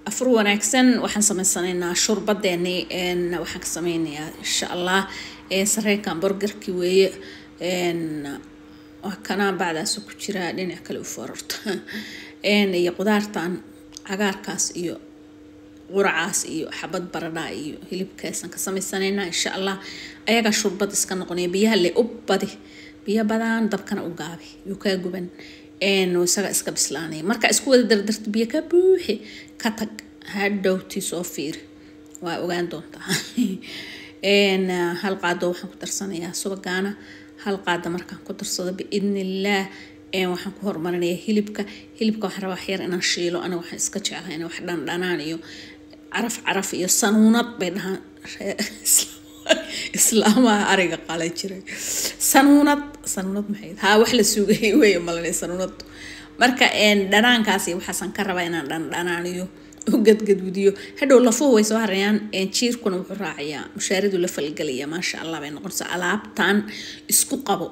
أفر وناكسن وحن سمينا شوربة داني إن وحن سمينا إن شاء الله سريع برجر كوي إن وكان بعد سوق شراء لين أكلوا فرط إن يقدرتان عجار كاس إيو قرعاس إيو حبة بردا إيو هلي بكاسن كسمينا إن شاء الله أيها شوربة إسكان قني بيها اللي أبدي بيها بدان دب كان أوجابي يوكا جبن إنه سجى إسكاب سلاني مركا إسكود دردرت بيها كبوحي كتج هادوتي صوفير وأوجان دونتا إن هالقعدة وحن كترسانيا سبقانا هالقعدة مركا كترصد بإذن الله إن وحن كهر مرني هلبك وحرا وحير إن الشيلو أنا وحن إسكتش على هنا وحدان دانانيو عرف يصنونات بينها إسلام أرجع قال يجري سنونات محيط ها وحلا سوقي ويا مالني سنونات مركا إن دانان كاسي وحسن كربا إن دانانيو وقد وديو هذا الله فوق ويسوهريان إن شير كنا وراعيا مشارد ولا فالقلية ما شاء الله بين قرص ألعاب إسكو قبو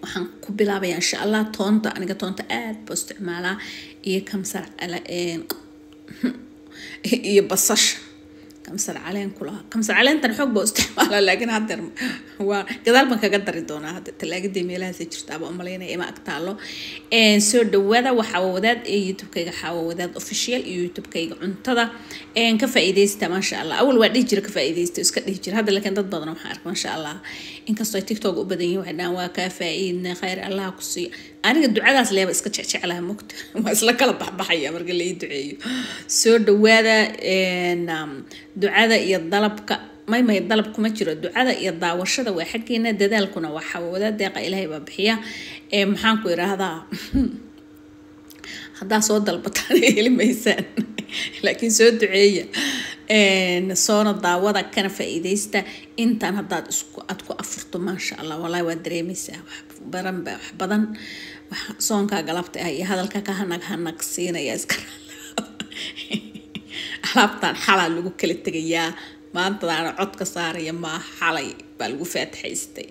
وحن كبلا بيا إن شاء الله تونتا أنا تونتا بستعمالها كم سر على بصش كم سر علين كلها كم سر علين تنحب باستعمالها لكن هذا هو كذا ما كقدر يدونا هذا تلاقي دي ميلها سيجرت أبو أملينا ما أكتاله إن سود دوّذا وحوودات يوتيوب كي حوودات official يوتيوب كي عنتدا إن كفائدة ما شاء الله أول واحد يجري كفائدة إسكت يجري هذا لكن ضد ضدنا محارك ما شاء الله إن كستوي تيك توك وبدين وحنا وكفائدة خير الله قصي أنا الدعاء ده سليم إسكت شيء على مكت ما أصلك كلا بحية مرق اللي يدعي سود دوّذا إن دعاء يضلب ما يضلب كم تجرى الدعاء يضع وشذا وحكينا دال كنا وحوودات دقة إلهي ببحية محنكو يرى هذا صوت البطارية اللي ميسان لكن صوت دعية نصون الضاوضة كان فائدة انت هذا أتكو أفرط ما شاء الله والله ودري مسا برم بدن صون كقلبت هذا الكهنك هنك سينا يذكر حلبتان حلا لو كل تجيا ما أنت أنا عد كسار يما حلي بالوفات حيستي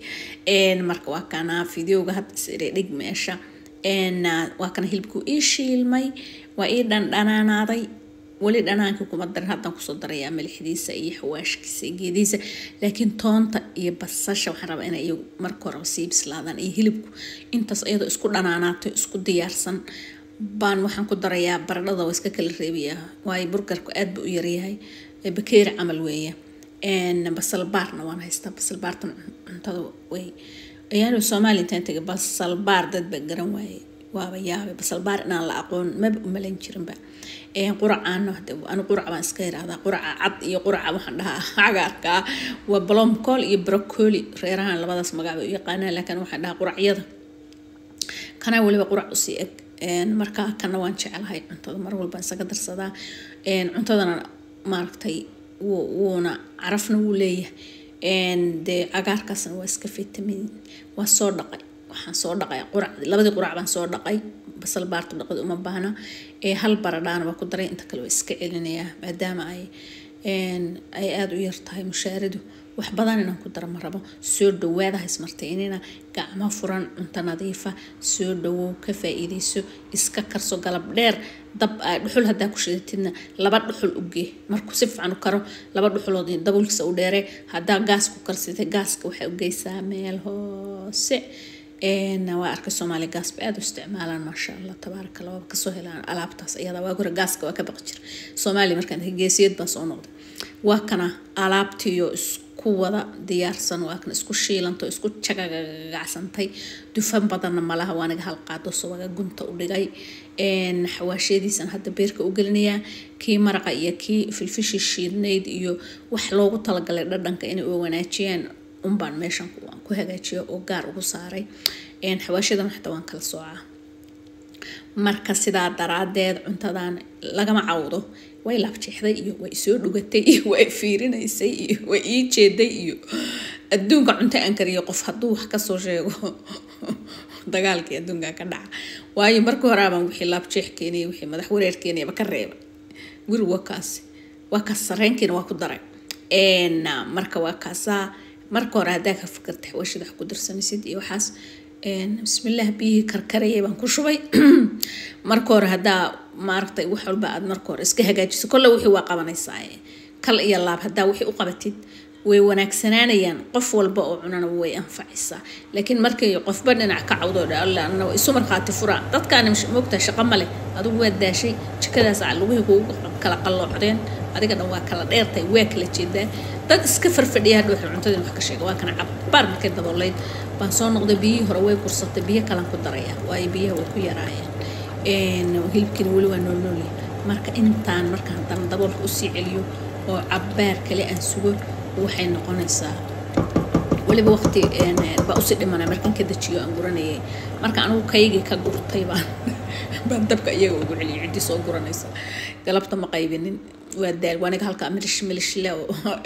إن مركوا كان فيديو جهت سريع ماشى إن وكان هلبكو إيش المي وإيدن أنا ناضي ولد أنا كم أقدر هذا قصدر يعمل حديثة أي حواش كسي جديدة لكن طنط يبصش وحرب أنا يو مركوا رصيب سلادن أي هلبكو أنت صيد اسكت أنا ناتو اسكت ديارسن بان waxaan ku darayaa baradhada iska kala reebiyaa way burgerku aad buu u yaryahay bakeer amal weeye basal baarna waan haystaa basal baartan cuntada way ayaan Soomaali intaan tagay basal baar dad ba garan waaye waaba yaabay basal baar inaan la aqoon ma umalan jirin ba quracaan ana qurac baan iska yiraahdaa qurac cad iyo qurac waxaan dhahaa cagaarka waa blomkool iyo broccoli reerahan labadaas magac u yaqaanaa laakiin waxaan dhahaa quracyada kana waliba qurac u sii eg marka kana waan jecelahay cuntada mar walba isaga darsadaa cuntadana maaragtay wuuna carafna wuu leeyahay de cagaarkaasna waa iska fitamiin waa soo dhaqay waxaan soo dhaqay qurac labadii qurac baan soo dhaqay basal baarta dhaqid uma baahna hal baradhana waa ku daray inta kale waa iska celinayaa maadaama ay aad u yartahay mushaaridu wax badan inaan ku daro marabo soo dhawaada ismarteenina gacmo furan cunto nadiifa soo dhawow ka faa'iideyso iska karso galab dheer dab dhuxul hadaa ku shidatidna laba dhuxul u gee markuu si fiican u karo laba dhuxulood daboolkiisa u dheere hadaa gaas ku karsatay gaaska waxa u geysaa meel hoose waa arkay Soomaali gaas aad u isticmaalaan ma sha Allah tabaaraka Allah ka soo helaan alaabtaas iyada waa gura gaaska waa ka baqi jir Soomaali markaan geesiyad baa soo noqday waa kana alaabtiyo kuwada diyaarsan waa kan isku shiilanto isku jagacsantay dufan badan malaha waanaga hal qaado subaga gunta u dhigay xawaashadiisan hadda beerka u gelinaya kii maraqa iyo kii filfishi shiidneyd iyo wax loogu talagalay dhadhanka inay u wanaajiyaan baan meeshan ku hagaajiyo oo gaar ugu saaray xawaashadan xataa waan kala soocaa marka sidaa daraadeed cuntadan lagama cawdo way laabjeexday iyo way soo dhugatay iyo way fiirinaysay iyo way ii jeeday iyo adduunka cunto aan kariyo qof hadduu wax ka soo sheego dagaalkii adduunka ka dhaca waayo markii hore baan wixii laabjeex keenay wixii madax wareer keenay ba ka reeba guri waa kaas sareenkiina waa ku daray marka waa kaasaa marka hore hadaa ka fikirtay xawashada wax ku darsanaysid iyo waxaas بسم الله بيه كركرية بنكشوي مركور هدا maartay wax walba aad marka hore iska hagaajiso kala wixii waa qabanaysaa kal iyo laab hadaa wixii u qabatid way wanaagsanaanayaan qof walba oo cunana way anfacaysaa laakiin markay qofba dhinac ka cawdo Allah anna isu marxaati fura dadkaan moogta shaqo male adigu waa daashay jikadaas lagu kuugu kala qalloocdeen adiga dhan waa kala dheertay waa kala jeedaa dad iska farfadhiya hadhow cuntada wax ka sheego waa kana cabbar markay daboolayd baan soo noqday biyo hore way kursatay biyo kala ku daraya way biyaha way ku yaraayeen hilibkii wali waa nool marka intaan marka hadan daboolka u sii celiyo oo cabbaar kale aan sugo waxay noqonaysaa waliba waqti ba u sii dhimanay markan ka dajiyo aan guranayay marka anigu kaygi ka gurtay baan dabka iyaga ugu celiyay cidii soo guranaysa galabta ma qaybinin waa daal waaniga halka milish leh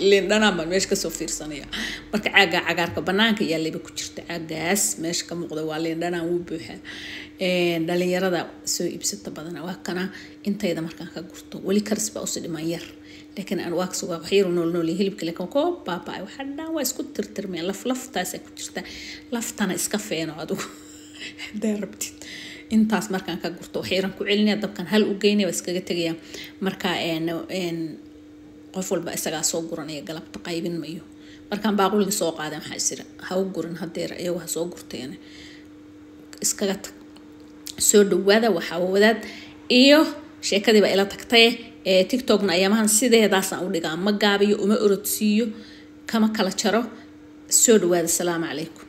leen dhanaan baan meesha ka soo fiirsanaya marka caaga cagaarka banaanka yaa leeba ku jirta caagaas meesha ka muuqda waa leen dhanaan wuu buuxaa dhalinyarada soo iibsata badana waa kana intayda markaan ka gurto wali karis baa u sii dhiman yar لكن أنا واقص وحير نول هلب كلكم كوب بابا وحنا واسكت ترمي لف تاسك كشتا لفتنا إسكافين عادو دربتي intaas markaan ka gurto xiiran ku celinaya dabkan hal u geynay waa iskaga tagaya marka qof walba isaga soo guranaya galabta qaybin mayo markaan baaqulka soo qaaday maxay sir ha u gurin hadeer ayagu ha soo gurteen iskaga tag soo dhawaada waxa wadaad iyo sheekadii ba ila tagtay TikTok-na ayamahan sideedaas aan u dhigaa ma gaabiyo uma orodsiyo kama kala jaro soo dhawaada salaamu calaykum